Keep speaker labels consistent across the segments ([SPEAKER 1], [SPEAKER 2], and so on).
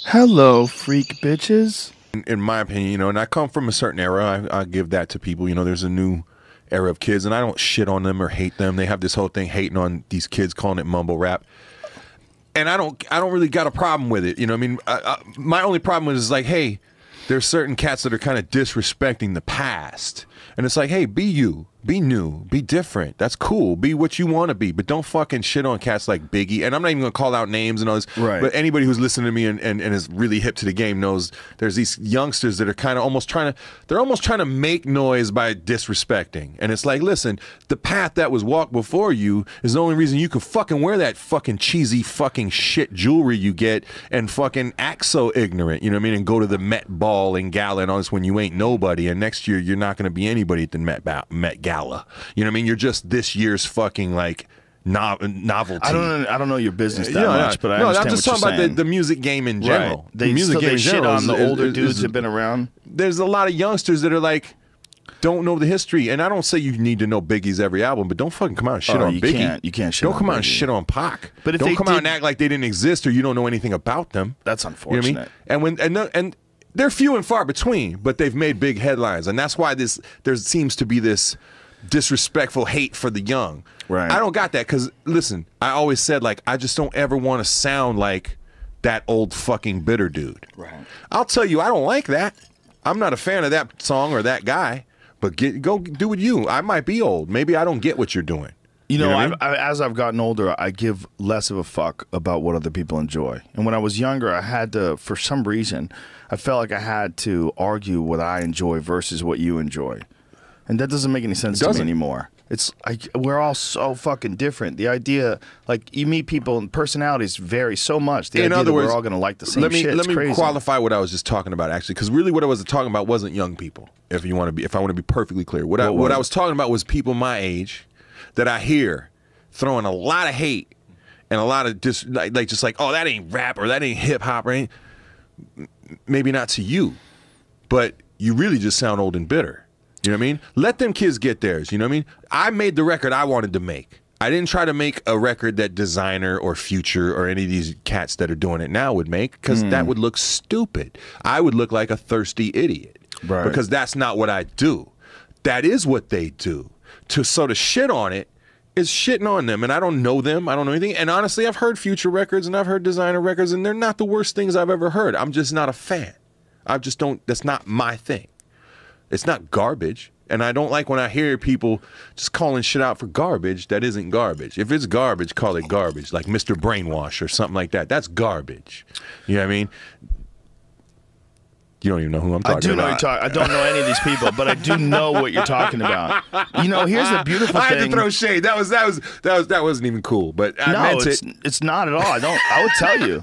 [SPEAKER 1] Hello, freak bitches.
[SPEAKER 2] In my opinion, you know, and I come from a certain era. I give that to people. You know, there's a new era of kids, and I don't shit on them or hate them. They have this whole thing hating on these kids, calling it mumble rap. And I don't really got a problem with it. You know what I mean? My only problem is like, hey, there's certain cats that are kind of disrespecting the past. And it's like, hey, be you. Be new. Be different. That's cool. Be what you want to be. But don't fucking shit on cats like Biggie. And I'm not even going to call out names and all this.
[SPEAKER 1] Right.
[SPEAKER 2] But anybody who's listening to me and is really hip to the game knows there's these youngsters that are kind of almost trying to make noise by disrespecting. And it's like, listen, the path that was walked before you is the only reason you could fucking wear that fucking cheesy fucking shit jewelry you get and fucking act so ignorant. You know what I mean? And go to the Met Ball and Gala and all this when you ain't nobody. And next year, you're not going to be anybody at the Met Gala. You know what I mean? You're just this year's fucking like novelty.
[SPEAKER 1] I don't know your business that much, but I understand
[SPEAKER 2] I'm just
[SPEAKER 1] what
[SPEAKER 2] talking
[SPEAKER 1] you're
[SPEAKER 2] about the music game in general.
[SPEAKER 1] Right.
[SPEAKER 2] The music game in
[SPEAKER 1] shit
[SPEAKER 2] general
[SPEAKER 1] on the older dudes that have been around.
[SPEAKER 2] There's a lot of youngsters that are like, don't know the history, and I don't say you need to know Biggie's every album, but don't fucking come out and shit on Biggie.
[SPEAKER 1] You can't shit
[SPEAKER 2] don't
[SPEAKER 1] on
[SPEAKER 2] come out
[SPEAKER 1] Biggie.
[SPEAKER 2] and shit on Pac.
[SPEAKER 1] But if
[SPEAKER 2] don't
[SPEAKER 1] they
[SPEAKER 2] come out and act like they didn't exist or you don't know anything about them.
[SPEAKER 1] That's unfortunate.
[SPEAKER 2] You know what I mean? And they're few and far between, but they've made big headlines, and that's why there seems to be this disrespectful hate for the young.
[SPEAKER 1] Right.
[SPEAKER 2] I don't got that because listen, I always said like I just don't ever want to sound like that old fucking bitter dude.
[SPEAKER 1] Right.
[SPEAKER 2] I'll tell you, I don't like that. I'm not a fan of that song or that guy. But go do it you. I might be old. Maybe I don't get what you're doing.
[SPEAKER 1] You know,
[SPEAKER 2] what I mean?
[SPEAKER 1] as I've gotten older, I give less of a fuck about what other people enjoy. And when I was younger, I had to, for some reason, I felt like I had to argue what I enjoy versus what you enjoy. And that doesn't make any sense to me anymore. It's like we're all so fucking different. The idea, like you meet people and personalities vary so much. The idea that we're all going to like the same shit.
[SPEAKER 2] Let me
[SPEAKER 1] crazy.
[SPEAKER 2] qualify what I was just talking about actually, because really what I was talking about wasn't young people. If I want to be perfectly clear, what I was talking about was people my age that I hear throwing a lot of hate and a lot of just like oh, that ain't rap or that ain't hip hop or ain't. Maybe not to you, but you really just sound old and bitter. You know what I mean? Let them kids get theirs. You know what I mean? I made the record I wanted to make. I didn't try to make a record that Designer or Future or any of these cats that are doing it now would make, because that would look stupid. I would look like a thirsty idiot.
[SPEAKER 1] Right.
[SPEAKER 2] Because that's not what I do. That is what they do. To shit on it is shitting on them, and I don't know them. I don't know anything. And honestly, I've heard Future records and I've heard Designer records, and they're not the worst things I've ever heard. I'm just not a fan. I just don't. That's not my thing. It's not garbage. And I don't like when I hear people just calling shit out for garbage that isn't garbage. If it's garbage, call it garbage, like Mr. Brainwash or something like that. That's garbage. You know what I mean? You don't even know who I'm talking about.
[SPEAKER 1] I don't know any of these people, but I do know what you're talking about. You know, here's the beautiful thing.
[SPEAKER 2] I had to throw shade. That wasn't even cool. But I meant
[SPEAKER 1] it's not at all. I would tell you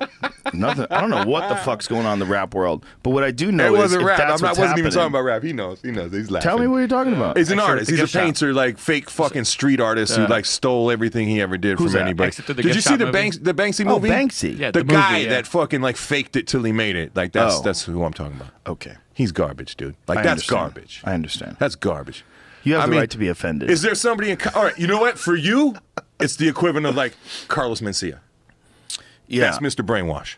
[SPEAKER 1] nothing. I don't know what the fuck's going on in the rap world, but what I do know is if
[SPEAKER 2] rap.
[SPEAKER 1] that's
[SPEAKER 2] I
[SPEAKER 1] what's
[SPEAKER 2] wasn't even
[SPEAKER 1] happening-
[SPEAKER 2] talking about rap. He knows. He's laughing.
[SPEAKER 1] Tell me what you're talking about.
[SPEAKER 2] He's an artist. He's a painter, like fake fucking street artist who like stole everything he ever did from anybody.
[SPEAKER 3] Did
[SPEAKER 2] you see the Banksy movie?
[SPEAKER 1] Oh, Banksy.
[SPEAKER 3] Yeah,
[SPEAKER 2] the
[SPEAKER 3] movie,
[SPEAKER 2] guy that fucking like faked it till he made it. Like that's who I'm talking about.
[SPEAKER 1] Okay.
[SPEAKER 2] He's garbage, dude. Like
[SPEAKER 1] I
[SPEAKER 2] that's
[SPEAKER 1] understand.
[SPEAKER 2] garbage.
[SPEAKER 1] I understand.
[SPEAKER 2] That's garbage.
[SPEAKER 1] You have the right to be offended.
[SPEAKER 2] Is there somebody in? All right, you know what? For you, it's the equivalent of like Carlos Mencia.
[SPEAKER 1] Yeah.
[SPEAKER 2] That's Mr. Brainwash.